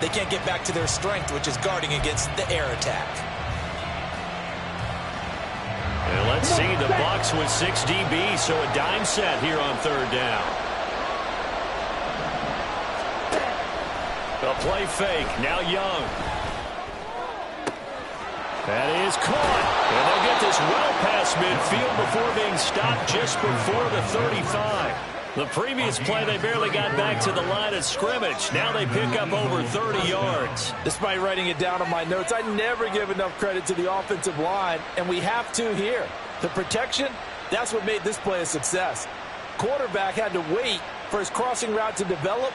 They can't get back to their strength, which is guarding against the air attack. And let's see, the Bucs with 6 DB, so a dime set here on third down. A play fake, now Young. That is caught. And they'll get this well past midfield before being stopped just before the 35. The previous play, they barely got back to the line of scrimmage. Now they pick up over 30 yards. Despite writing it down on my notes, I never give enough credit to the offensive line, and we have to here. The protection, that's what made this play a success. Quarterback had to wait for his crossing route to develop,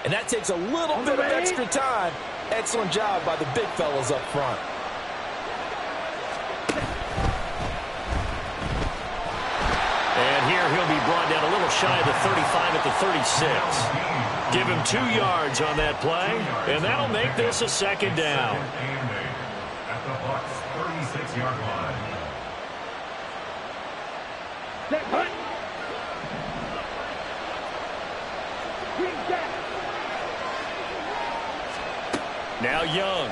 and that takes a little bit of extra time. Excellent job by the big fellas up front. And here he'll be brought down a little shy of the 35 at the 36. Give him 2 yards on that play, and that'll make this a second down. At the Bucs' 36-yard line. Now Young.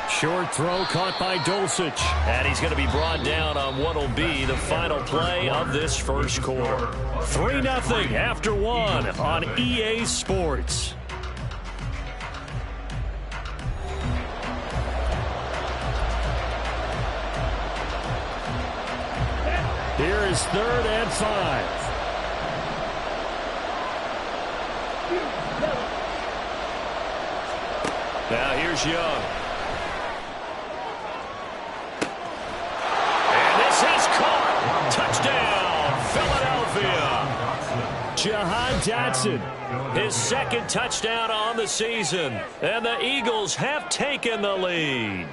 Short throw caught by Dulcich. And he's going to be brought down on what will be the final play of this first quarter. 3-0 after 1 on EA Sports. Here is 3rd and 5. Now here's Young. And this is caught. Touchdown, Philadelphia. Jahan Dotson, his 2nd touchdown on the season. And the Eagles have taken the lead.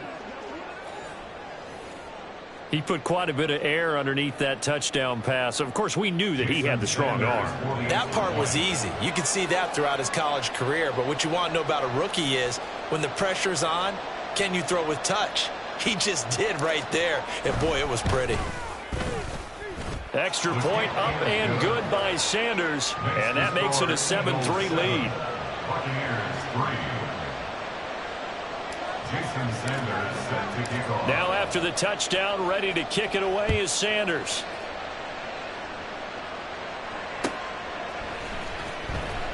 He put quite a bit of air underneath that touchdown pass. Of course, we knew that he had the strong arm. That part was easy. You could see that throughout his college career. But what you want to know about a rookie is when the pressure's on, can you throw with touch? He just did right there. And, boy, it was pretty. Extra point up and good by Sanders. And that makes it a 7-3 lead. Now after the touchdown, ready to kick it away is Sanders.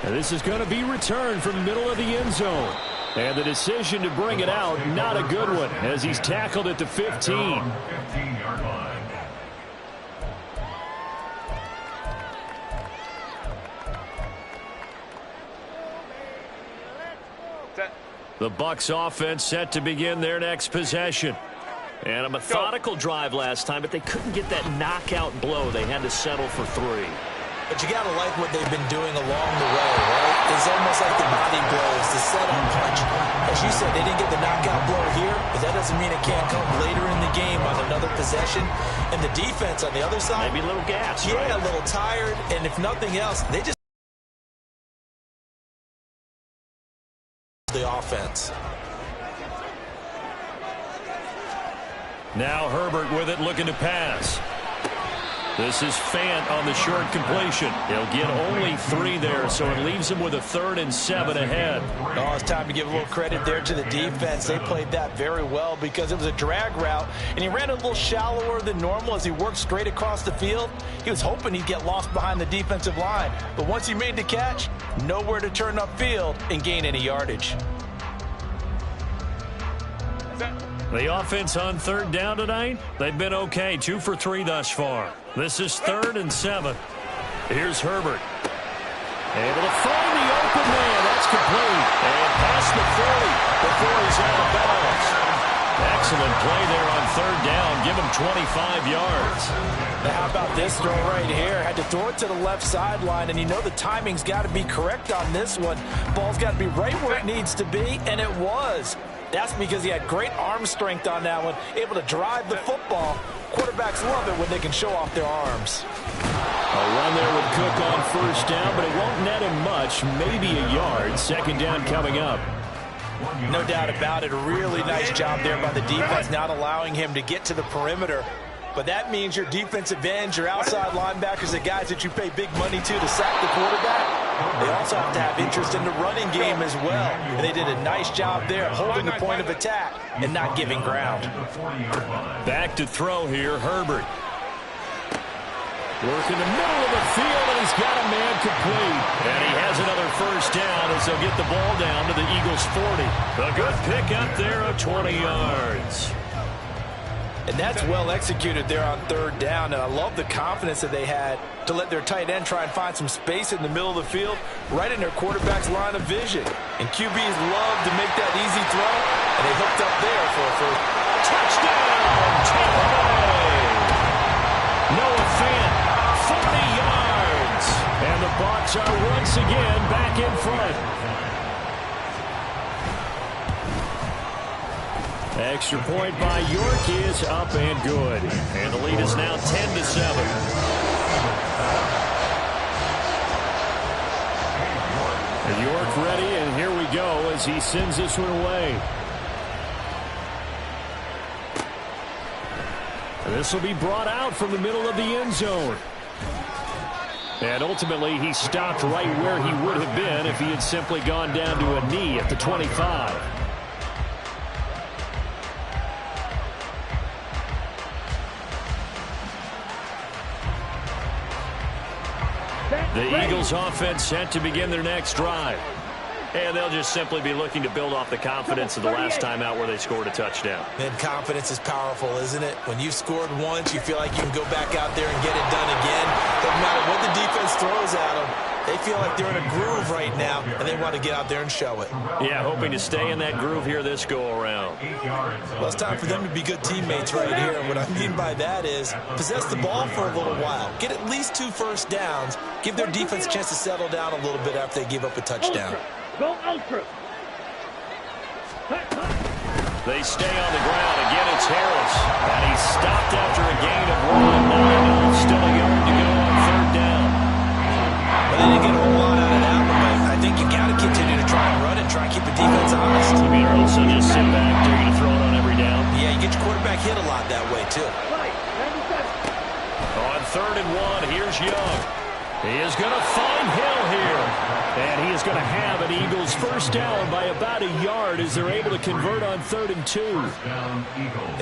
And this is going to be returned from the middle of the end zone. And the decision to bring it out, not a good one, as he's tackled at the 15. 15-yard line. The Bucs offense set to begin their next possession. And a methodical drive last time, but they couldn't get that knockout blow. They had to settle for 3. But you got to like what they've been doing along the way, right? It's almost like the body blows, the setup punch. As you said, they didn't get the knockout blow here, but that doesn't mean it can't come later in the game on another possession. And the defense on the other side, maybe a little gas. Yeah, right? A little tired. And if nothing else, they just the offense. Now Herbert with it, looking to pass. This is Fant on the short completion. He'll get only 3 there, so it leaves him with a 3rd and 7 ahead. Oh, it's time to give a little credit there to the defense. They played that very well because it was a drag route, and he ran a little shallower than normal as he worked straight across the field. He was hoping he'd get lost behind the defensive line, but once he made the catch, nowhere to turn upfield and gain any yardage. The offense on 3rd down tonight, they've been okay, 2 for 3 thus far. This is 3rd and 7. Here's Herbert. Able to find the open man. That's complete. And past the 40 before he's out of bounds. Excellent play there on 3rd down. Give him 25 yards. Now how about this throw right here? Had to throw it to the left sideline, and you know the timing's got to be correct on this one. Ball's got to be right where it needs to be, and it was. That's because he had great arm strength on that one, able to drive the football. Quarterbacks love it when they can show off their arms. A run there with Cook on 1st down, but it won't net him much, maybe a yard. 2nd down coming up. No doubt about it. A really nice job there by the defense, not allowing him to get to the perimeter. But that means your defensive ends, your outside linebackers, the guys that you pay big money to sack the quarterback, they also have to have interest in the running game as well. And they did a nice job there holding the point of attack and not giving ground. Back to throw here, Herbert. Working the middle of the field, and he's got a man complete. And he has another first down as they'll get the ball down to the Eagles' 40. A good pick up there of 20 yards. And that's well executed there on third down. And I love the confidence that they had to let their tight end try and find some space in the middle of the field, right in their quarterback's line of vision. And QBs love to make that easy throw, and they hooked up there for a first. Touchdown, Tampa Bay. Noah Fant, 40 yards. And the Bucs are once again back in front. Extra point by York is up and good. And the lead is now 10-7. And York ready, and here we go as he sends this one away. And this will be brought out from the middle of the end zone. And ultimately, he stopped right where he would have been if he had simply gone down to a knee at the 25. The Eagles offense set to begin their next drive. And they'll just simply be looking to build off the confidence of the last time out where they scored a touchdown. And confidence is powerful, isn't it? When you've scored once, you feel like you can go back out there and get it done again. Doesn't matter what the defense throws at them. They feel like they're in a groove right now, and they want to get out there and show it. Yeah, hoping to stay in that groove here this go-around. Well, it's time for them to be good teammates right here. And what I mean by that is possess the ball for a little while. Get at least 2 first downs. Give their defense a chance to settle down a little bit after they give up a touchdown. Go ultra. They stay on the ground. Again, it's Harris. And he's stopped after a gain of 1. Still a yard to go on third down. Well, they didn't get a whole lot out of that one, but I think you got to continue to try and run and try and keep the defense honest. You mean also just sit back, they're going to throw it on every down? Yeah, you get your quarterback hit a lot that way, too. On 3rd and 1, here's Young. He is going to find Hill here. And he is going to have an Eagles first down by about a yard as they're able to convert on 3rd and 2.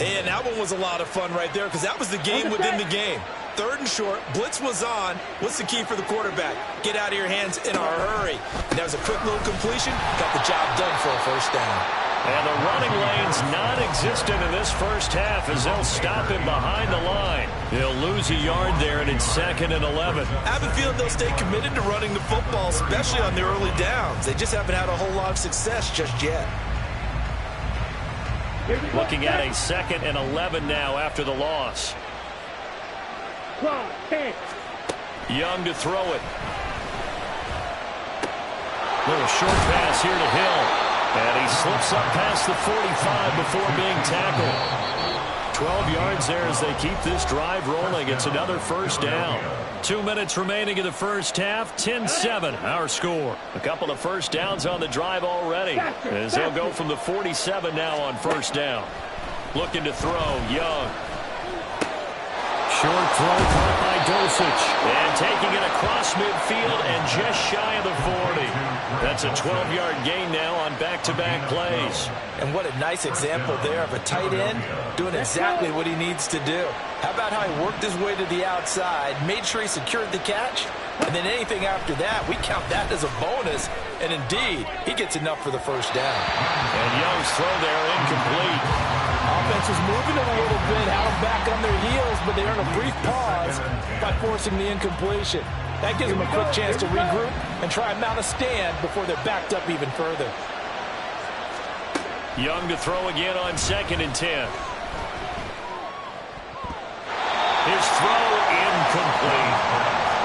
And that one was a lot of fun right there because that was the game within the game. 3rd and short, blitz was on. What's the key for the quarterback? Get out of your hands in a hurry. And that was a quick little completion. Got the job done for a first down. And the running lane's non-existent in this first half as they'll stop him behind the line. He'll lose a yard there, and it's 2nd and 11. I have a feeling they'll stay committed to running the football, especially on the early downs. They just haven't had a whole lot of success just yet. Looking at a 2nd and 11 now after the loss. Young to throw it. Little short pass here to Hill. And he slips up past the 45 before being tackled. 12 yards there as they keep this drive rolling. It's another first down. 2 minutes remaining in the first half. 10-7, our score. A couple of first downs on the drive already as they'll go from the 47 now on first down. Looking to throw, Young. Short throw caught by Dosich. And taking it across midfield and just shy of the 40. That's a 12-yard gain now on back-to-back plays. And what a nice example there of a tight end doing exactly what he needs to do. How about how he worked his way to the outside, made sure he secured the catch, and then anything after that, we count that as a bonus. And indeed, he gets enough for the first down. And Young's throw there incomplete. Offense was moving it a little bit, had them back on their heels, but they earned a brief pause by forcing the incompletion. That gives them a quick chance to regroup and try and mount a stand before they're backed up even further. Young to throw again on 2nd and 10. His throw incomplete.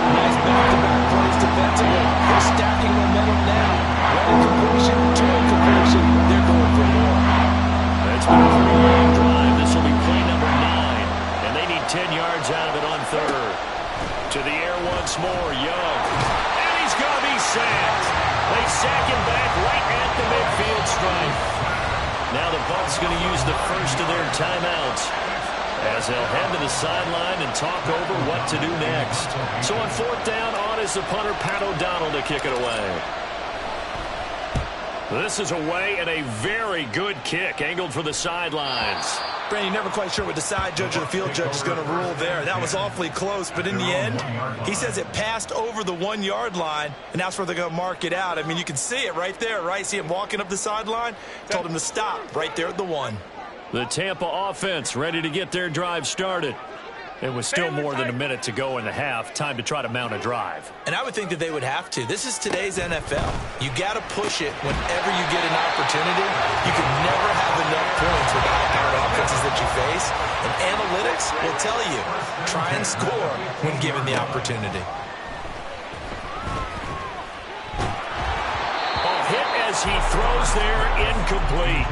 Nice back-to-back plays defensively. They're stacking momentum now. One incompletion, 2 incompletion. They're going for more. It's been a pretty long drive. This will be play number 9. And they need 10 yards out of it on 3rd. To the air once more, Young. And he's going to be sacked. They sack him back right at the midfield stripe. Now the Bucs going to use the first of their timeouts. as they'll head to the sideline and talk over what to do next. So on fourth down, on is the punter, Pat O'Donnell, to kick it away. This is away and a very good kick, angled for the sidelines. Brandon, you're never quite sure what the side judge or the field judge is going to rule there. That was awfully close, but in the end, he says it passed over the 1 yard line, and that's where they're going to mark it out. I mean, you can see it right there, right? See him walking up the sideline? Told him to stop right there at the 1. The Tampa offense ready to get their drive started. It was still more than a minute to go in the half. Time to try to mount a drive. And I would think that they would have to. This is today's NFL. You got to push it whenever you get an opportunity. You can never have enough points with the high-powered offenses that you face. And analytics will tell you, try and score when given the opportunity. Hit as he throws there, incomplete.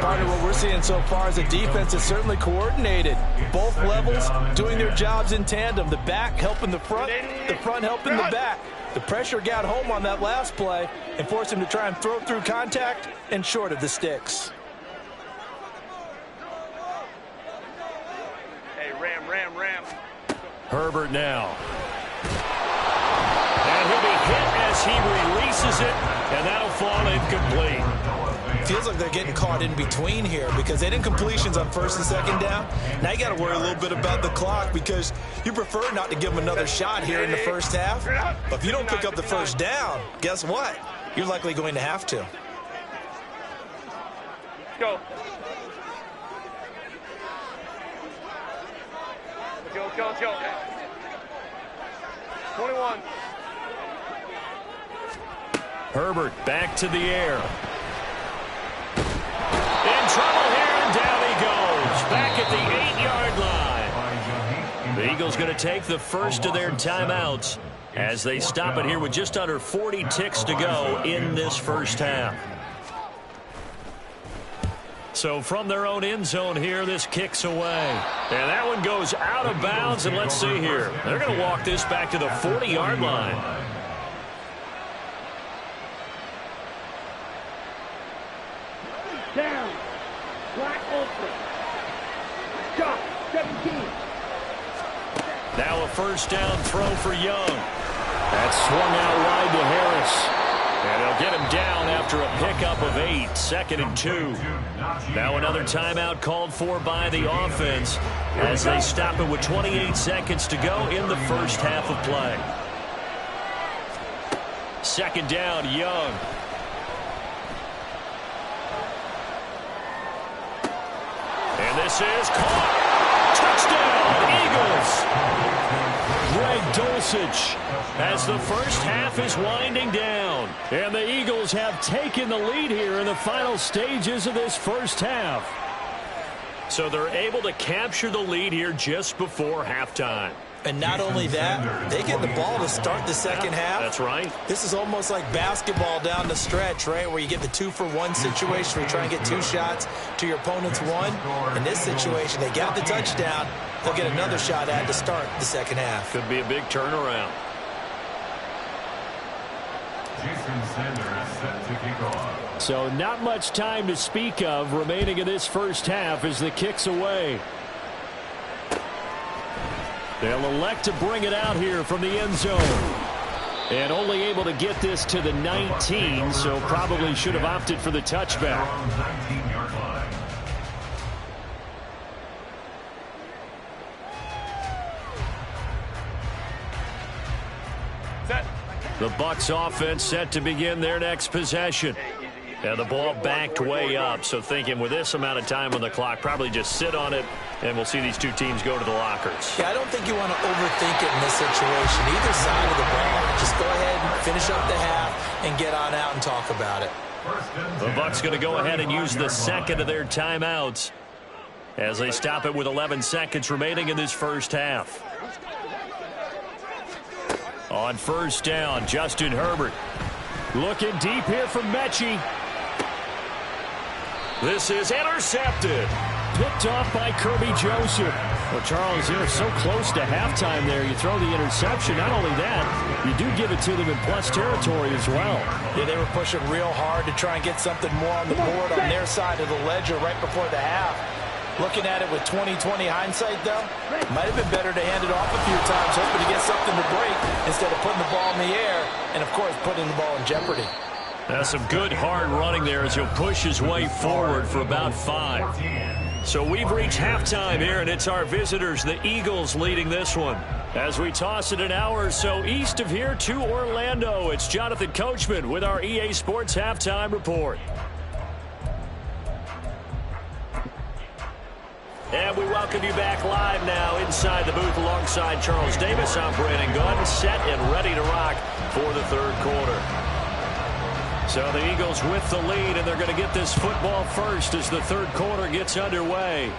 Part of what we're seeing so far is the defense is certainly coordinated. Both levels doing their jobs in tandem. The back helping the front helping the back. The pressure got home on that last play and forced him to try and throw through contact and short of the sticks. Hey, Ram. Herbert now. And he'll be hit as he releases it, and that'll fall incomplete. Feels like they're getting caught in between here because they didn't completions on first and second down. Now you got to worry a little bit about the clock because you prefer not to give them another shot here in the first half. But if you don't pick up the first down, guess what? You're likely going to have to. Go. Let's go. 21. Herbert back to the air. In trouble here, and down he goes. Back at the 8-yard line. The Eagles going to take the first of their timeouts as they stop it here with just under 40 ticks to go in this first half. So from their own end zone here, this kicks away. And that one goes out of bounds, and let's see here. They're going to walk this back to the 40-yard line. Down. Black open. Stop. 17. Now a first down throw for Young. That's swung out wide to Harris. And they'll get him down after a pickup of 8. 2nd and 2. Now another timeout called for by the offense as they stop it with 28 seconds to go in the first half of play. 2nd down, Young. And this is caught. Touchdown, Eagles. Greg Dulcich as the first half is winding down. And the Eagles have taken the lead here in the final stages of this first half. So they're able to capture the lead here just before halftime. And not only that, they get the ball to start the second half. That's right. This is almost like basketball down the stretch, right, where you get the 2-for-1 situation where you try and get 2 shots to your opponent's 1. In this situation, they got the touchdown. They'll get another shot at to start the second half. Could be a big turnaround. Jason Sanders set to kick off. So not much time to speak of remaining in this first half as the kick's away. They'll elect to bring it out here from the end zone. And only able to get this to the 19, so probably should have opted for the touchback. 19-yard line. Set. The Bucs offense set to begin their next possession. And the ball backed way up, so thinking with this amount of time on the clock, probably just sit on it, and we'll see these two teams go to the lockers. Yeah, I don't think you want to overthink it in this situation. Either side of the ball, just go ahead and finish up the half and get on out and talk about it. The Bucs going to go ahead and use the second of their timeouts as they stop it with 11 seconds remaining in this first half. On first down, Justin Herbert. Looking deep here for Mechie. This is intercepted. Picked off by Kirby Joseph. Well, Charles, you're so close to halftime there. You throw the interception. Not only that, you do give it to them in plus territory as well. Yeah, they were pushing real hard to try and get something more on the board on their side of the ledger right before the half. Looking at it with 20/20 hindsight, though, might have been better to hand it off a few times, hoping to get something to break instead of putting the ball in the air and, of course, putting the ball in jeopardy. That's some good hard running there as he'll push his way forward for about 5. So we've reached halftime here, and it's our visitors, the Eagles, leading this one. As we toss it an hour or so east of here to Orlando, it's Jonathan Coachman with our EA Sports Halftime Report. And we welcome you back live now inside the booth alongside Charles Davis. I'm Brandon Gunn, set and ready to rock for the third quarter. So the Eagles with the lead, and they're going to get this football first as the third quarter gets underway.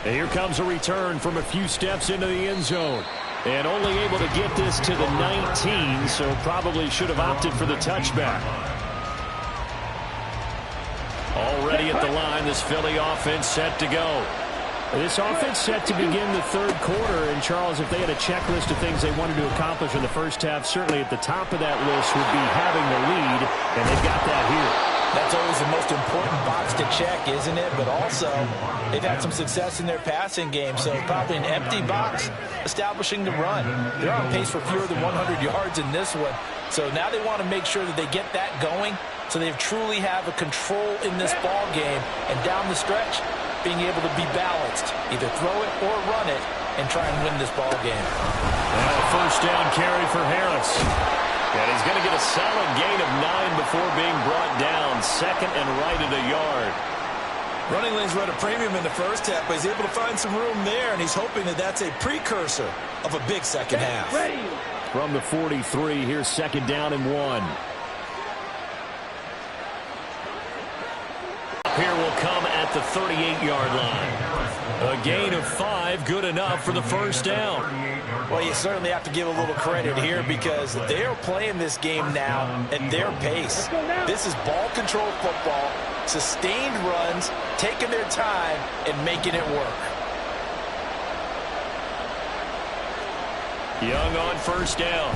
And here comes a return from a few steps into the end zone. And only able to get this to the 19, so probably should have opted for the touchback. Already at the line, this Philly offense set to go. This offense set to begin the third quarter. And, Charles, if they had a checklist of things they wanted to accomplish in the first half, certainly at the top of that list would be having the lead, and they've got that here. That's always the most important box to check, isn't it? But also, they've had some success in their passing game, so probably an empty box establishing the run. They're on pace for fewer than 100 yards in this one, so now they want to make sure that they get that going so they truly have a control in this ball game, and down the stretch, being able to be balanced, either throw it or run it, and try and win this ball game. And a first down carry for Harris. And he's going to get a solid gain of 9 before being brought down. Second and right at a yard. Running lanes run a premium in the first half, but he's able to find some room there, and he's hoping that that's a precursor of a big second half. From the 43, here's second down and 1. Here will come at the 38-yard line. A gain of 5, good enough for the first down. Well, you certainly have to give a little credit here because they are playing this game now at their pace. This is ball control football, sustained runs, taking their time and making it work. Young on first down.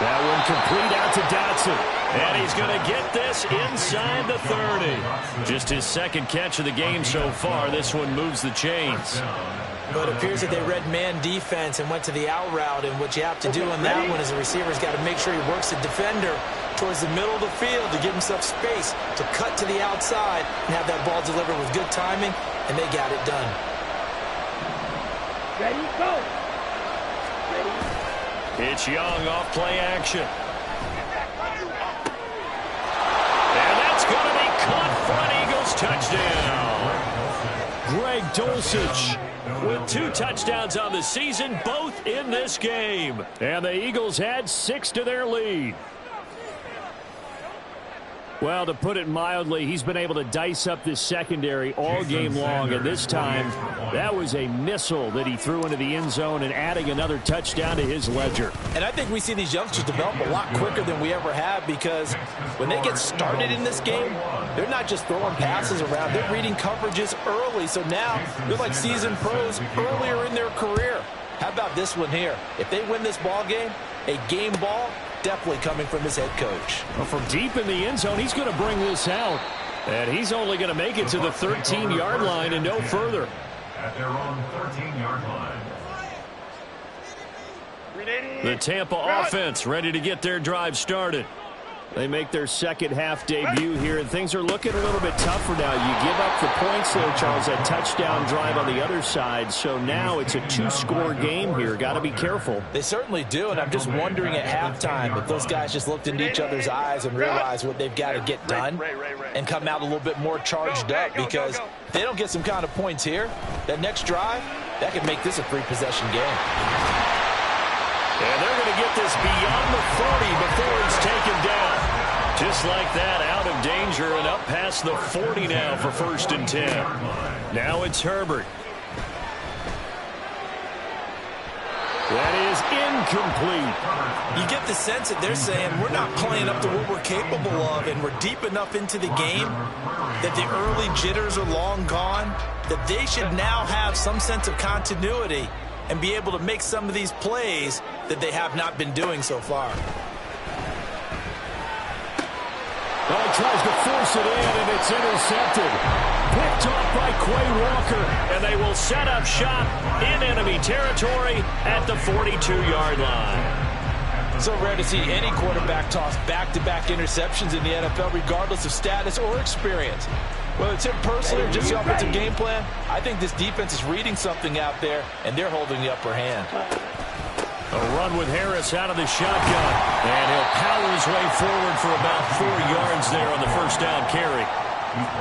That one complete out to Dotson. And he's going to get this inside the 30. Just his second catch of the game so far. This one moves the chains. But it appears that they read man defense and went to the out route. And what you have to do on that one is the receiver's got to make sure he works the defender towards the middle of the field to give himself space to cut to the outside and have that ball delivered with good timing. And they got it done. Ready, go. Ready. It's Young off play action. And that's going to be caught for an Eagles touchdown. Greg Dulcich with 2 touchdowns on the season, both in this game. And the Eagles add 6 to their lead. Well, to put it mildly, he's been able to dice up this secondary all game long, and this time that was a missile that he threw into the end zone and adding another touchdown to his ledger. And I think we see these youngsters develop a lot quicker than we ever have because when they get started in this game, they're not just throwing passes around. They're reading coverages early, so now they're like seasoned pros earlier in their career. How about this one here? If they win this ball game, a game ball, definitely coming from his head coach. Well, from deep in the end zone, he's going to bring this out. And he's only going to make it to the 13-yard line and no further. At their own 13-yard line. The Tampa offense ready to get their drive started. They make their second half debut here, and things are looking a little bit tougher now. You give up the points there, Charles, that touchdown drive on the other side. So now it's a 2-score game here. Got to be careful. They certainly do, and I'm just wondering at halftime if those guys just looked into each other's eyes and realized what they've got to get done and come out a little bit more charged up, because if they don't get some kind of points here, that next drive, that could make this a 3-possession game. And they're going to get this beyond the 40 before it's taken down. Just like that, out of danger and up past the 40 now for 1st and 10. Now it's Herbert. That is incomplete. You get the sense that they're saying we're not playing up to what we're capable of, and we're deep enough into the game that the early jitters are long gone, that they should now have some sense of continuity and be able to make some of these plays that they have not been doing so far. Oh, he tries to force it in, and it's intercepted. Picked off by Quay Walker, and they will set up shop in enemy territory at the 42-yard line. So rare to see any quarterback toss back-to-back interceptions in the NFL, regardless of status or experience. Whether it's him personally or just the offensive game plan, I think this defense is reading something out there, and they're holding the upper hand. A run with Harris out of the shotgun, and he'll power his way forward for about 4 yards there on the first down carry.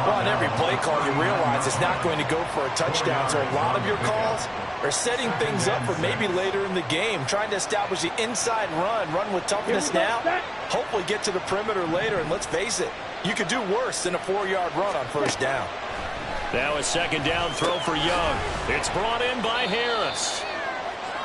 Well, on every play call, you realize it's not going to go for a touchdown, so a lot of your calls are setting things up for maybe later in the game, trying to establish the inside run with toughness now, hopefully get to the perimeter later, and let's face it, you could do worse than a 4-yard run on first down. Now a second down throw for Young. It's brought in by Harris.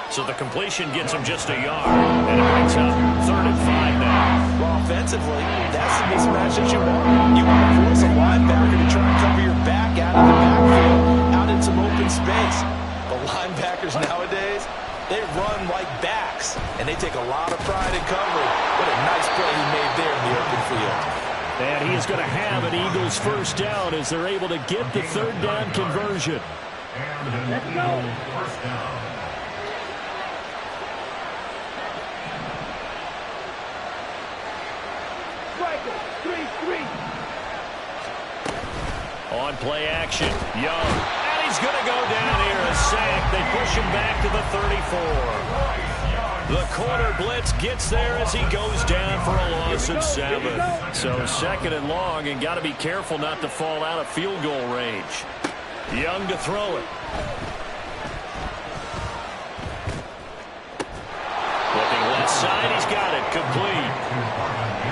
So the completion gets him just a yard, and it brings up 3rd and 5 now. Well, offensively, that's the mismatch that you want. You want to force a linebacker to try and cover your back out of the backfield, out in some open space. But linebackers nowadays, they run like backs, and they take a lot of pride in covering. What a nice play he made there in the open field. And he is going to have an Eagles first down as they're able to get the 3rd down conversion. Let's go. First down. On play action, Young. And he's going to go down here, a sack. They push him back to the 34. The corner blitz gets there as he goes down for a loss of 7. So 2nd and long, and got to be careful not to fall out of field goal range. Young to throw it. Looking left side, he's got it, complete.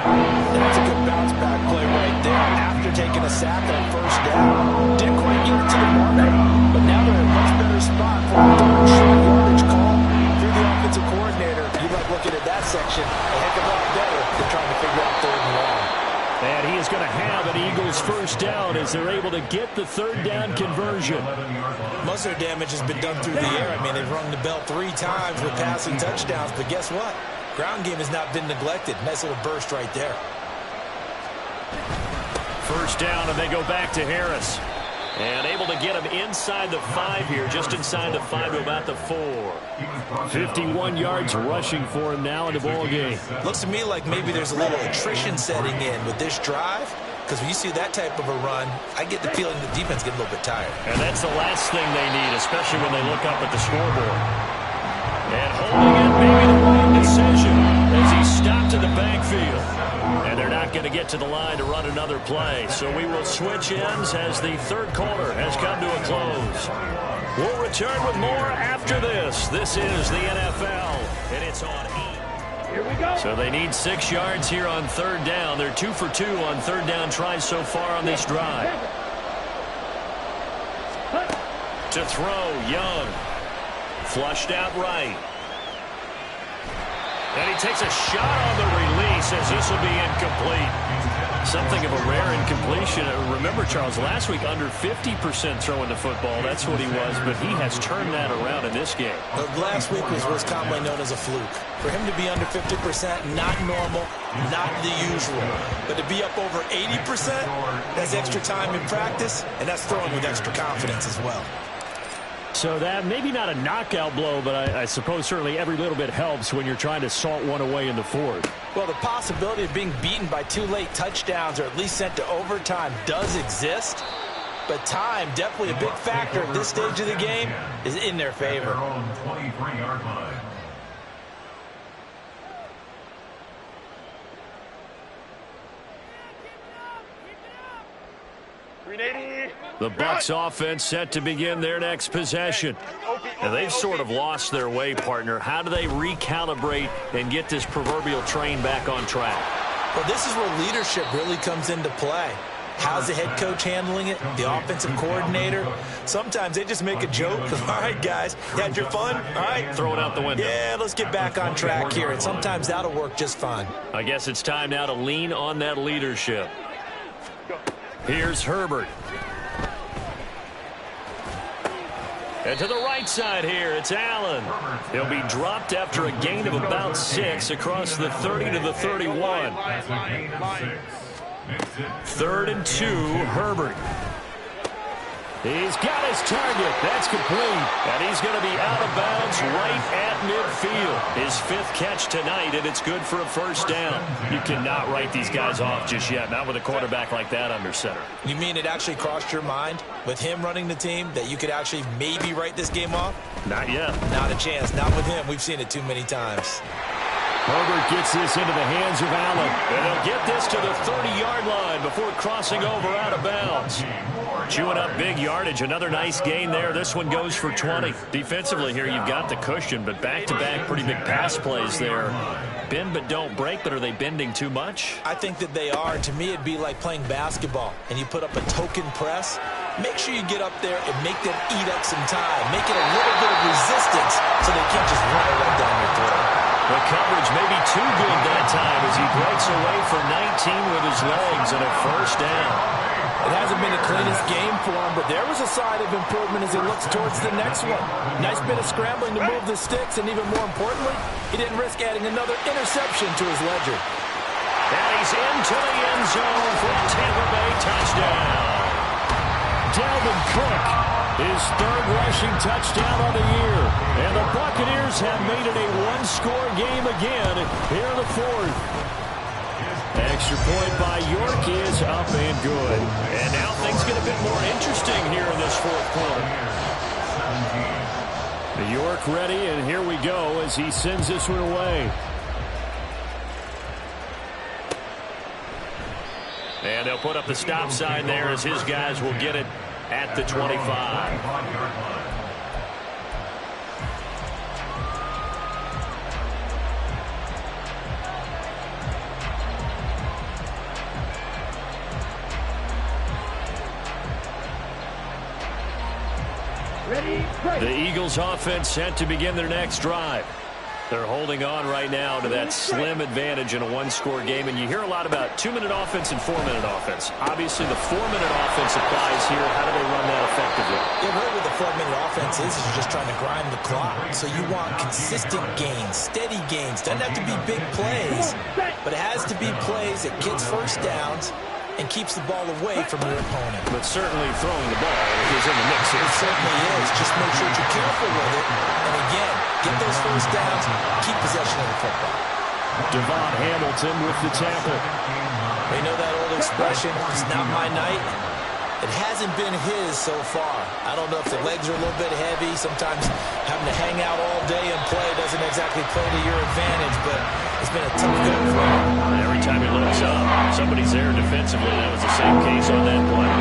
That's a good bounce back play right there after taking a sack on first down. Didn't quite get it to the marker, but now they're in a much better spot for a 3rd short yardage call through the offensive coordinator. You like looking at that section a heck of a lot better than trying to figure out 3rd and long. And he is going to have an Eagles first down as they're able to get the 3rd down conversion. Most of their damage has been done through the air. I mean, they've rung the bell 3 times with passing touchdowns, but guess what? Ground game has not been neglected. Nice little burst right there. First down, and they go back to Harris. And able to get him inside the 5 here, just inside the 5 to about the 4. 51 yards rushing for him now in the ball game. Looks to me like maybe there's a little attrition setting in with this drive, because when you see that type of a run, I get the feeling the defense get a little bit tired. And that's the last thing they need, especially when they look up at the scoreboard. And holding it, maybe the wrong decision as he stopped in the backfield. And they're not going to get to the line to run another play. So we will switch ends as the 3rd quarter has come to a close. We'll return with more after this. This is the NFL, and it's on E. Here we go. So they need 6 yards here on 3rd down. They're 2 for 2 on 3rd down tries so far on this drive. To throw, Young. Flushed out right. And he takes a shot on the release as this will be incomplete. Something of a rare incompletion. Remember, Charles, last week under 50% throwing the football. That's what he was, but he has turned that around in this game. Last week was commonly known as a fluke. For him to be under 50%, not normal, not the usual. But to be up over 80%, that's extra time in practice, and that's throwing with extra confidence as well. So that maybe not a knockout blow, but I suppose certainly every little bit helps when you're trying to salt one away in the 4th. Well, the possibility of being beaten by 2 late touchdowns or at least sent to overtime does exist. But time, definitely a big factor at this stage of the game, is in their favor. 23-yard line. The Bucs offense set to begin their next possession. And they've sort of lost their way, partner. How do they recalibrate and get this proverbial train back on track? Well, this is where leadership really comes into play. How's the head coach handling it? The offensive coordinator? Sometimes they just make a joke. All right, guys, you had your fun? All right. Throw it out the window. Yeah, let's get back on track here. And sometimes that'll work just fine. I guess it's time now to lean on that leadership. Here's Herbert. And to the right side here, it's Allen. He'll be dropped after a gain of about 6 across the 30 to the 31. 3rd and 2, Herbert. He's got his target. That's complete. And he's going to be out of bounds right at midfield. His 5th catch tonight, and it's good for a first down. You cannot write these guys off just yet, not with a quarterback like that under center. You mean it actually crossed your mind with him running the team that you could actually maybe write this game off? Not yet. Not a chance. Not with him. We've seen it too many times. Herbert gets this into the hands of Allen. And they'll get this to the 30-yard line before crossing over out of bounds. Chewing up big yardage. Another nice gain there. This one goes for 20. Defensively here, you've got the cushion, but back-to-back pretty big pass plays there. Bend but don't break, but are they bending too much? I think that they are. To me, it'd be like playing basketball, and you put up a token press. Make sure you get up there and make them eat up some time. Make it a little bit of resistance so they can't just run it right down your throat. The coverage may be too good that time as he breaks away for 19 with his legs and a first down. It hasn't been the cleanest game for him, but there was a side of improvement as he looks towards the next one. Nice bit of scrambling to move the sticks, and even more importantly, he didn't risk adding another interception to his ledger. And he's into the end zone for a Tampa Bay touchdown. Dalvin Cook, his 3rd rushing touchdown of the year. And the Buccaneers have made it a one-score game again here in the 4th. Extra point by York is up and good. And now things get a bit more interesting here in this 4th quarter. York ready, and here we go as he sends this one away. And they'll put up the stop sign there as his guys will get it at the 25. The Eagles offense set to begin their next drive. They're holding on right now to that slim advantage in a one-score game, and you hear a lot about 2-minute offense and 4-minute offense. Obviously, the 4-minute offense applies here. How do they run that effectively? Yeah, really what the 4-minute offense is you're just trying to grind the clock. So you want consistent gains, steady gains. Doesn't have to be big plays, but it has to be plays that gets first downs and keeps the ball away from your opponent. But certainly throwing the ball is in the mix here. It certainly is. Just make sure you're careful with it. And again, get those first downs, keep possession of the football. Devon Hamilton with the tackle. They know that old expression, it's not my night. It hasn't been his so far. I don't know if the legs are a little bit heavy. Sometimes having to hang out all day and play doesn't exactly play to your advantage, but it's been a tough go for him. Every time he looks up, somebody's there defensively. That was the same case on that play.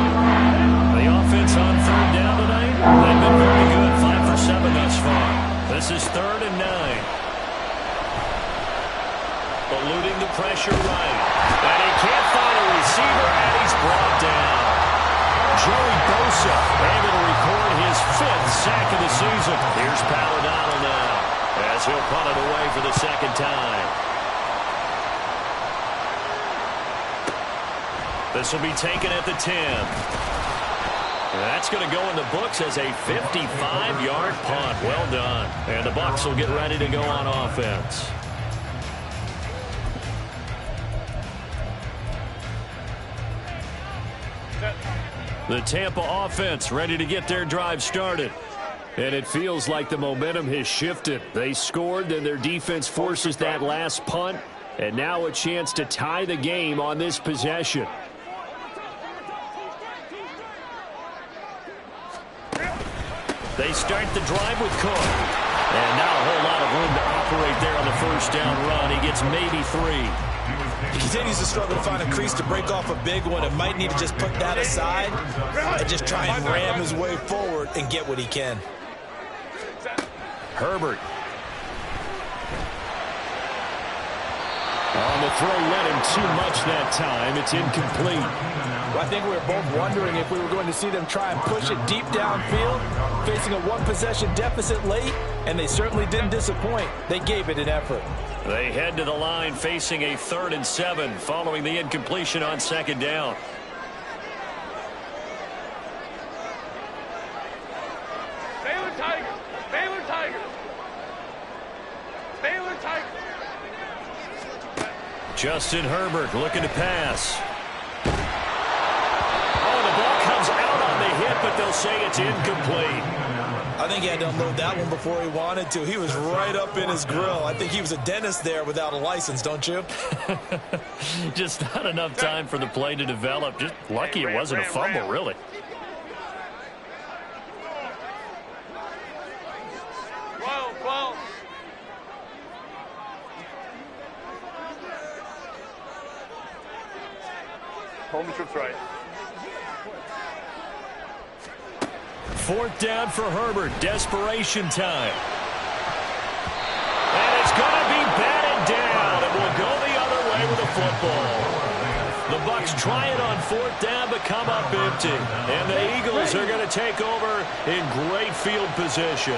The offense on 3rd down tonight, they've been very good. 5 for 7 thus far. This is 3rd and 9. Eluding the pressure right. And he can't find a receiver, and he's brought down. Joey Bosa able to record his 5th sack of the season. Here's Paladano now as he'll punt it away for the 2nd time. This will be taken at the 10. That's going to go in the books as a 55-yard punt. Well done. And the Bucs will get ready to go on offense. The Tampa offense ready to get their drive started. And it feels like the momentum has shifted. They scored, then their defense forces that last punt. And now a chance to tie the game on this possession. They start the drive with Cook. And now a whole lot of room to operate there on the first down run. He gets maybe 3. He continues to struggle to find a crease to break off a big one. It might need to just put that aside and just try and ram his way forward and get what he can. Herbert. On the throw, led him too much that time. It's incomplete. Well, I think we were both wondering if we were going to see them try and push it deep downfield, facing a one-possession deficit late, and they certainly didn't disappoint. They gave it an effort. They head to the line facing a 3rd and 7 following the incompletion on 2nd down. Baylor Tigers! Baylor Tigers! Baylor Tigers! Justin Herbert looking to pass. but they'll say it's incomplete. I think he had to unload that one before he wanted to. He was right up in his grill. I think he was a dentist there without a license, don't you? Just not enough time for the play to develop. Just lucky it wasn't a fumble, really. Home trips right. Fourth down for Herbert. Desperation time. And it's going to be batted down. It will go the other way with the football. The Bucs try it on fourth down, but come up empty. And the Eagles are going to take over in great field position.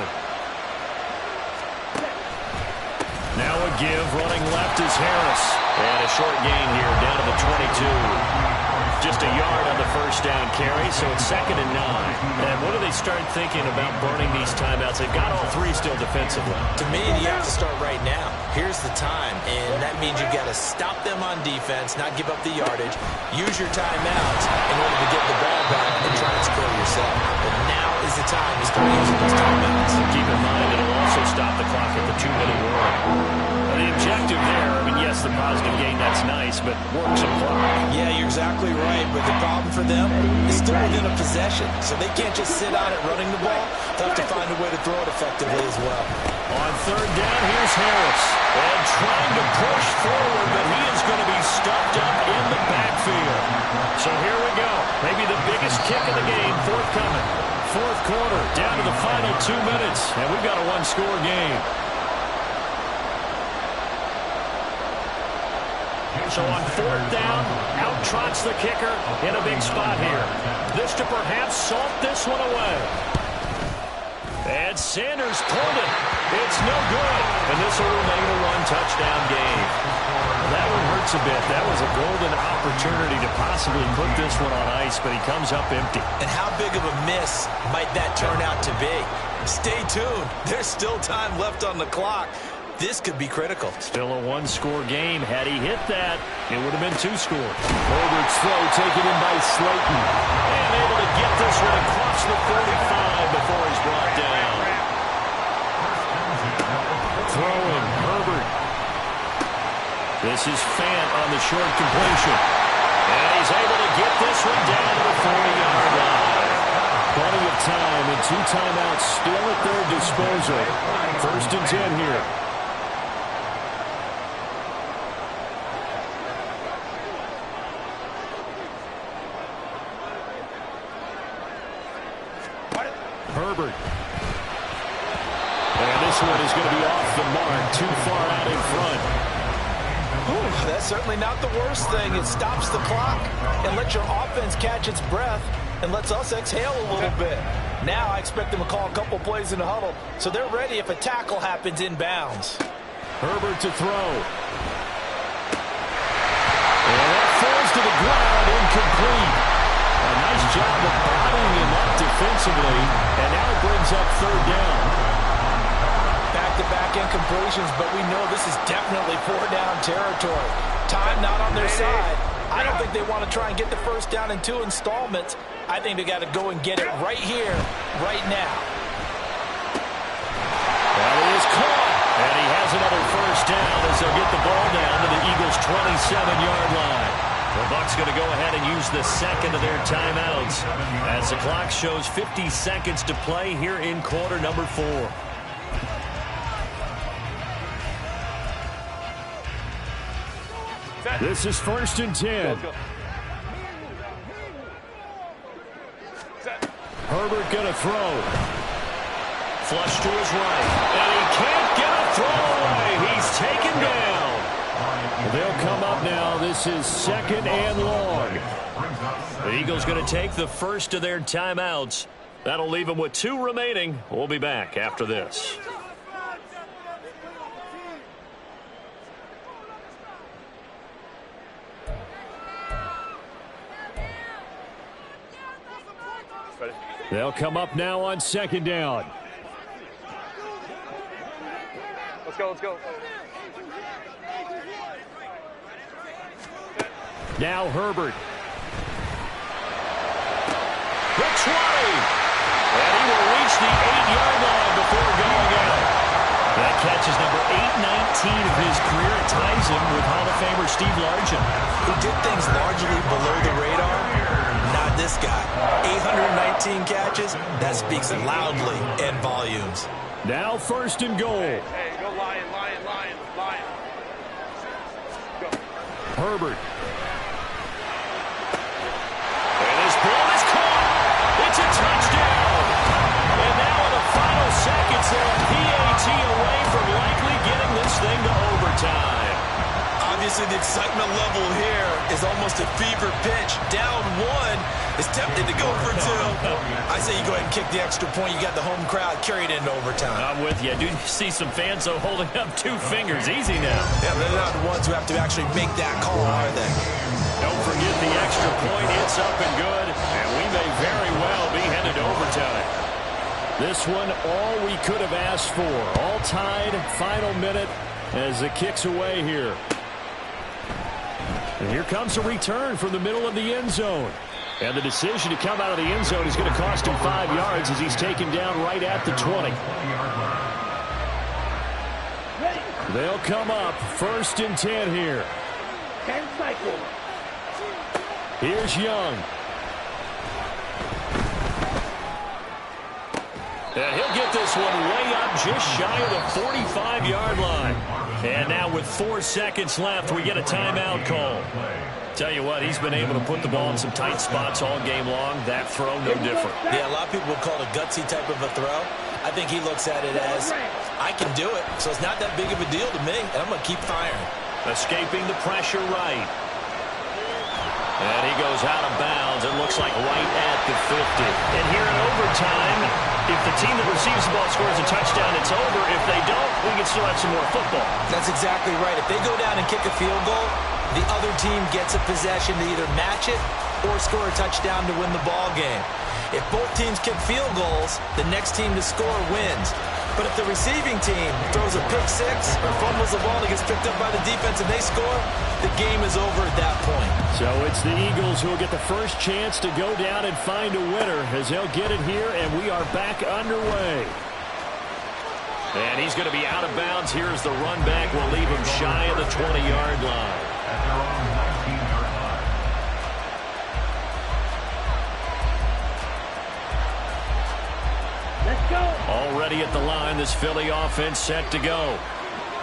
Now a give. Running left is Harris. And a short gain here down to the 22. Just a yard on the first down carry, so it's 2nd and 9. And what do they start thinking about burning these timeouts? They've got all three still defensively. To me, you have to start right now. Here's the time, and that means you've got to stop them on defense, not give up the yardage, use your timeouts in order to get the ball back and try and score yourself. But now is the time to start using those timeouts. Keep in mind, it'll also stop the clock at the 2-minute warning. The objective there, I mean, yes, the positive gain, that's nice, but work some clock. Yeah, you're exactly right, but the problem for them is still within a possession, so they can't just sit on it running the ball. They'll have to find a way to throw it effectively as well. On third down, here's Harris. And trying to push forward, but he is going to be stuffed up in the backfield. So here we go. Maybe the biggest kick of the game forthcoming. Fourth quarter, down to the final 2 minutes, and we've got a one-score game. So on fourth down, out trots the kicker in a big spot here. This to perhaps salt this one away. And Sanders pulled it. It's no good. And this will remain a one-touchdown game. That one hurts a bit. That was a golden opportunity to possibly put this one on ice, but he comes up empty. And how big of a miss might that turn out to be? Stay tuned. There's still time left on the clock. This could be critical. Still a one-score game. Had he hit that, it would have been 2 scores. Herbert's throw taken in by Slayton. And able to get this one across the 45 before he's brought down. Throwing, Herbert. This is Fant on the short completion. And he's able to get this one down to the 40-yard line. Plenty of time and 2 timeouts still at their disposal. 1st and 10 here. Herbert. And this one is going to be off the mark, too far out in front. Ooh, that's certainly not the worst thing. It stops the clock and lets your offense catch its breath and lets us exhale a little bit. Now I expect them to call a couple plays in the huddle, so they're ready if a tackle happens inbounds. Herbert to throw. And that falls to the ground, incomplete. A nice job of bottling him up defensively, and now it brings up 3rd down. Back-to-back incompletions, but we know this is definitely 4-down territory. Time not on their side. I don't think they want to try and get the first down in 2 installments. I think they got to go and get it right here, right now. That is caught, and he has another first down as they'll get the ball down to the Eagles' 27-yard line. The Bucs going to go ahead and use the 2nd of their timeouts as the clock shows 50 seconds to play here in quarter number 4. This is 1st and 10. Herbert going to throw. Flush to his right. And he can't get a throw away. He's taken down. They'll come up now. This is 2nd and long. The Eagles going to take the first of their timeouts. That'll leave them with 2 remaining. We'll be back after this. They'll come up now on 2nd down. Let's go, let's go. Now Herbert. The And he will reach the 8-yard line before going out. That catch is number 819 of his career. It ties him with Hall of Famer Steve Largent, who did things largely below the radar. Not this guy. 819 catches. That speaks loudly in volumes. Now first and goal. Hey, go Lion. Go. Herbert. And his ball is caught. It's a touchdown. And now in the final seconds, they're a PAT away from likely getting this thing to overtime. Obviously, the excitement level here is almost a fever pitch. Down one, is tempted to go for two. I say you go ahead and kick the extra point. You got the home crowd carried into overtime. I'm with you. I do see some fans, though, holding up 2 fingers. Easy now. Yeah, they're not the ones who have to actually make that call, are they? Don't forget the extra point. It's up and good. And we may very well be headed to overtime. This one, all we could have asked for. All tied, final minute as it kicks away here. And here comes a return from the middle of the end zone. And the decision to come out of the end zone is going to cost him 5 yards as he's taken down right at the 20. They'll come up first and 10 here. Here's Young. And he'll get this one way up just shy of the 45-yard line. And now with 4 seconds left, we get a timeout call. Tell you what, he's been able to put the ball in some tight spots all game long. That throw, no different. Yeah, a lot of people would call it a gutsy type of a throw. I think he looks at it as, I can do it, so it's not that big of a deal to me, and I'm going to keep firing. Escaping the pressure right. And he goes out of bounds. It looks like right at the 50. And here in overtime, if the team that receives the ball scores a touchdown, it's over. If they don't, we can still have some more football. That's exactly right. If they go down and kick a field goal, the other team gets a possession to either match it or score a touchdown to win the ball game. If both teams kick field goals, the next team to score wins. But if the receiving team throws a pick six or fumbles the ball that gets picked up by the defense and they score, the game is over at that point. So it's the Eagles who will get the first chance to go down and find a winner as they'll get it here, and we are back underway. And he's going to be out of bounds. Here's the run back. We'll leave him shy of the 20-yard line. At their own 19-yard line. Let's go. Already at the line, this Philly offense set to go.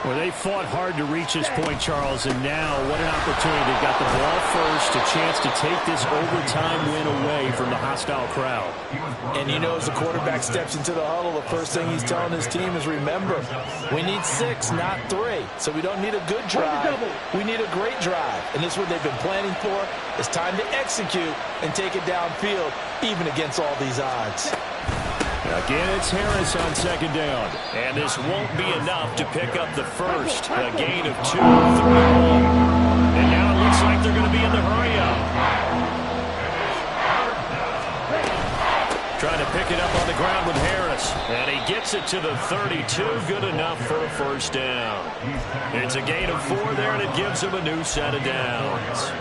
Well, they fought hard to reach this point, Charles, and now what an opportunity. They've got the ball first, a chance to take this overtime win away from the hostile crowd. And you know, as the quarterback steps into the huddle, the first thing he's telling his team is, remember, we need 6, not 3. So we don't need a good drive. We need a great drive. And this is what they've been planning for. It's time to execute and take it downfield, even against all these odds. Again, it's Harris on second down. And this won't be enough to pick up the first. A gain of 2, 3 more. And now it looks like they're going to be in the hurry-up. Trying to pick it up on the ground with Harris. And he gets it to the 32. Good enough for a first down. It's a gain of 4 there, and it gives him a new set of downs.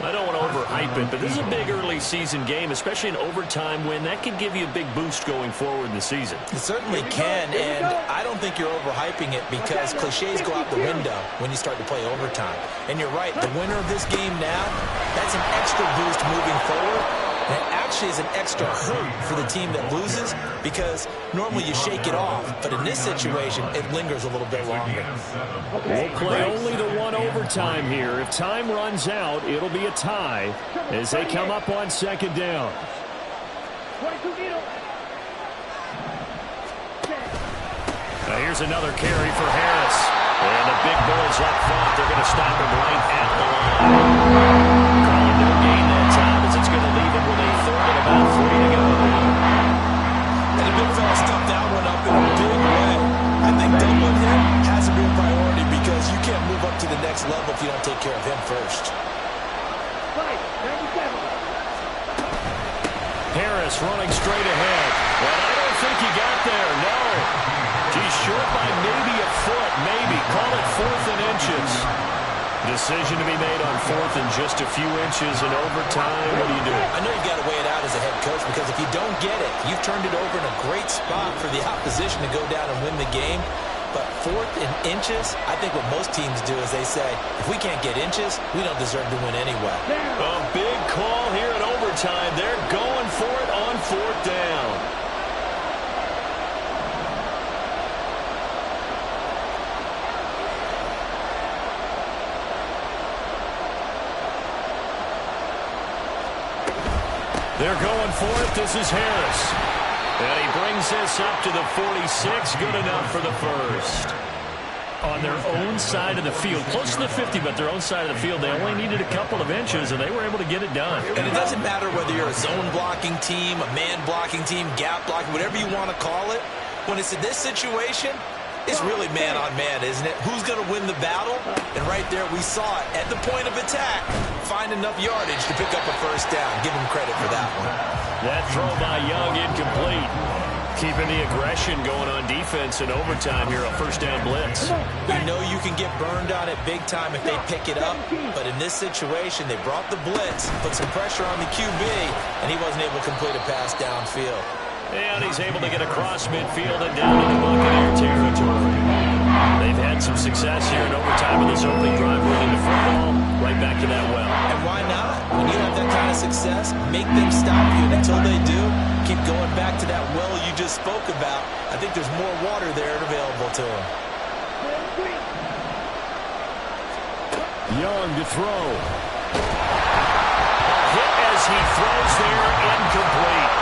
I don't want to overhype it, but this is a big early season game, especially an overtime win. That can give you a big boost going forward in the season. It certainly can, and I don't think you're overhyping it because cliches go out the window when you start to play overtime. And you're right, the winner of this game now, that's an extra boost moving forward. And it actually is an extra hurt for the team that loses because normally you shake it off. But in this situation, it lingers a little bit longer. We'll play only the one overtime here. If time runs out, it'll be a tie as they come up on second down. Now here's another carry for Harris. And the big boys up front, they're going to stop him right at the line. Calling no gain that time as it's going to leave him with a third and about 3 to go. And the big fella stuffed that one up in a big way. I think doubling him has to be a priority because you can't move up to the next level if you don't take care of him first. Harris running straight ahead. But I don't think he got there, no. He's short by maybe a foot, maybe. Call it 4th and inches. Decision to be made on fourth and just a few inches in overtime. What do you do? I know you've got to weigh it out as a head coach because if you don't get it, you've turned it over in a great spot for the opposition to go down and win the game. But fourth and inches, I think what most teams do is they say, if we can't get inches, we don't deserve to win anyway. A big call here in overtime. They're going for it on fourth down. They're going for it. This is Harris. And he brings this up to the 46. Good enough for the first. On their own side of the field, close to the 50, but their own side of the field, they only needed a couple of inches, and they were able to get it done. And it doesn't matter whether you're a zone blocking team, a man blocking team, gap blocking, whatever you want to call it. When it's in this situation, it's really man-on-man, isn't it? Who's going to win the battle? And right there, we saw it at the point of attack. Find enough yardage to pick up a first down. Give him credit for that one. That throw by Young incomplete. Keeping the aggression going on defense in overtime here, a first down blitz. You know you can get burned on it big time if they pick it up, but in this situation, they brought the blitz, put some pressure on the QB, and he wasn't able to complete a pass downfield. And he's able to get across midfield and down into Buccaneer territory. They've had some success here in overtime in this opening drive, running the football right back to that well. And why not? When you have that kind of success, make them stop you, and until they do, keep going back to that well you just spoke about. I think there's more water there available to them. Young to throw. A hit as he throws there, incomplete.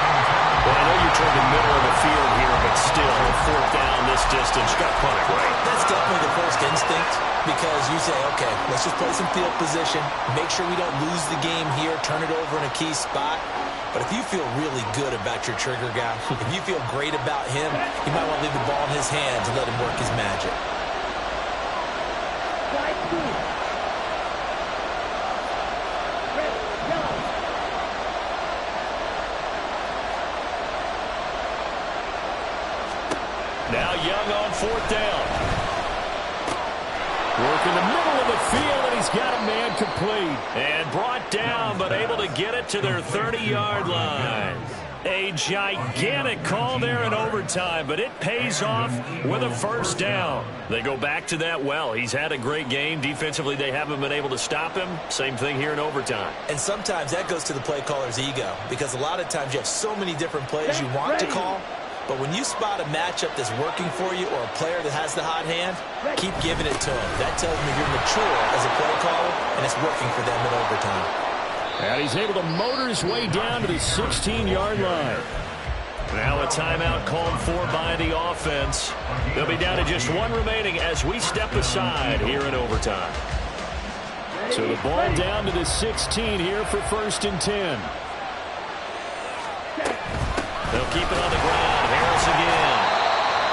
Well, I know you're toward the middle of the field here, but still, fourth down this distance, you got to punt it, right? That's definitely the first instinct because you say, okay, let's just play some field position, make sure we don't lose the game here, turn it over in a key spot. But if you feel really good about your trigger guy, if you feel great about him, you might want to leave the ball in his hands and let him work his magic. Now Young on fourth down. Work in the middle of the field, and he's got a man complete. And brought down, but able to get it to their 30-yard line. A gigantic call there in overtime, but it pays off with a first down. They go back to that well. He's had a great game. Defensively, they haven't been able to stop him. Same thing here in overtime. And sometimes that goes to the play caller's ego, because a lot of times you have so many different plays you want to call. But when you spot a matchup that's working for you or a player that has the hot hand, keep giving it to him. That tells me you're mature as a play caller, and it's working for them in overtime. And he's able to motor his way down to the 16-yard line. Now a timeout called for by the offense. They'll be down to just one remaining as we step aside here in overtime. So the ball down to the 16 here for 1st and 10. They'll keep it on the ground. Harris again.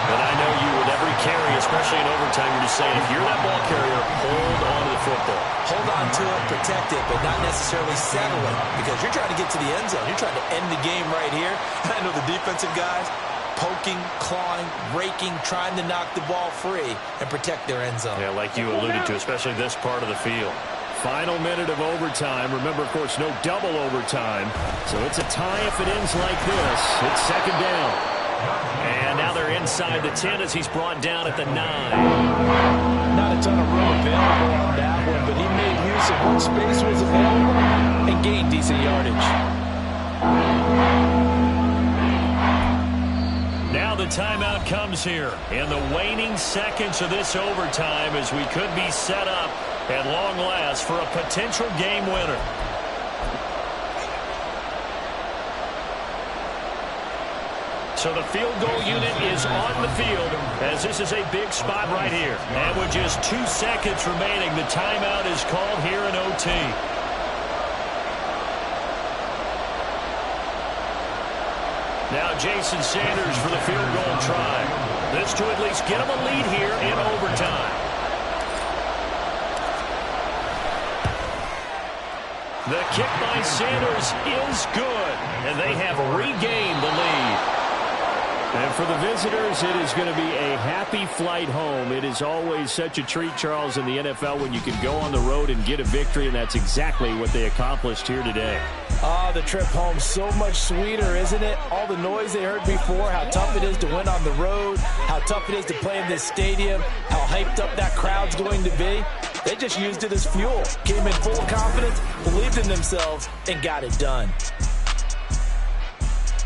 But I know you with every carry, especially in overtime, you're just saying, if you're that ball carrier, hold on to the football. Hold on to it, protect it, but not necessarily settle it, because you're trying to get to the end zone. You're trying to end the game right here. I know the defensive guys poking, clawing, raking, trying to knock the ball free and protect their end zone. Yeah, like you alluded to, especially this part of the field. Final minute of overtime. Remember, of course, no double overtime. So it's a tie if it ends like this. It's 2nd down. And now they're inside the 10 as he's brought down at the 9. Not a ton of room available on that one, but he made use of what space was available and gained decent yardage. Now the timeout comes here in the waning seconds of this overtime as we could be set up at long last for a potential game winner. So the field goal unit is on the field as this is a big spot right here. And with just 2 seconds remaining, the timeout is called here in OT. Now Jason Sanders for the field goal try. This to at least get him a lead here in overtime. The kick by Sanders is good, and they have regained the lead. And for the visitors, it is going to be a happy flight home. It is always such a treat, Charles, in the NFL when you can go on the road and get a victory, and that's exactly what they accomplished here today. The trip home so much sweeter, isn't it? All the noise they heard before, how tough it is to win on the road, how tough it is to play in this stadium, how hyped up that crowd's going to be. They just used it as fuel, came in full confidence, believed in themselves, and got it done.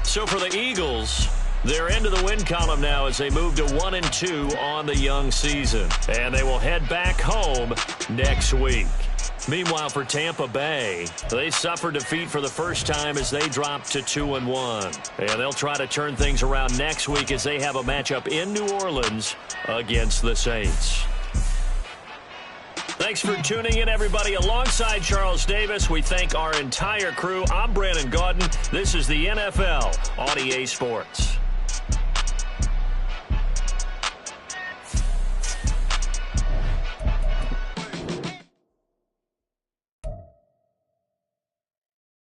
So for the Eagles, they're into the win column now as they move to 1-2 on the young season. And they will head back home next week. Meanwhile, for Tampa Bay, they suffered defeat for the first time as they dropped to 2-1. And they'll try to turn things around next week as they have a matchup in New Orleans against the Saints. Thanks for tuning in, everybody. Alongside Charles Davis, we thank our entire crew. I'm Brandon Gaudin. This is the NFL on EA Sports.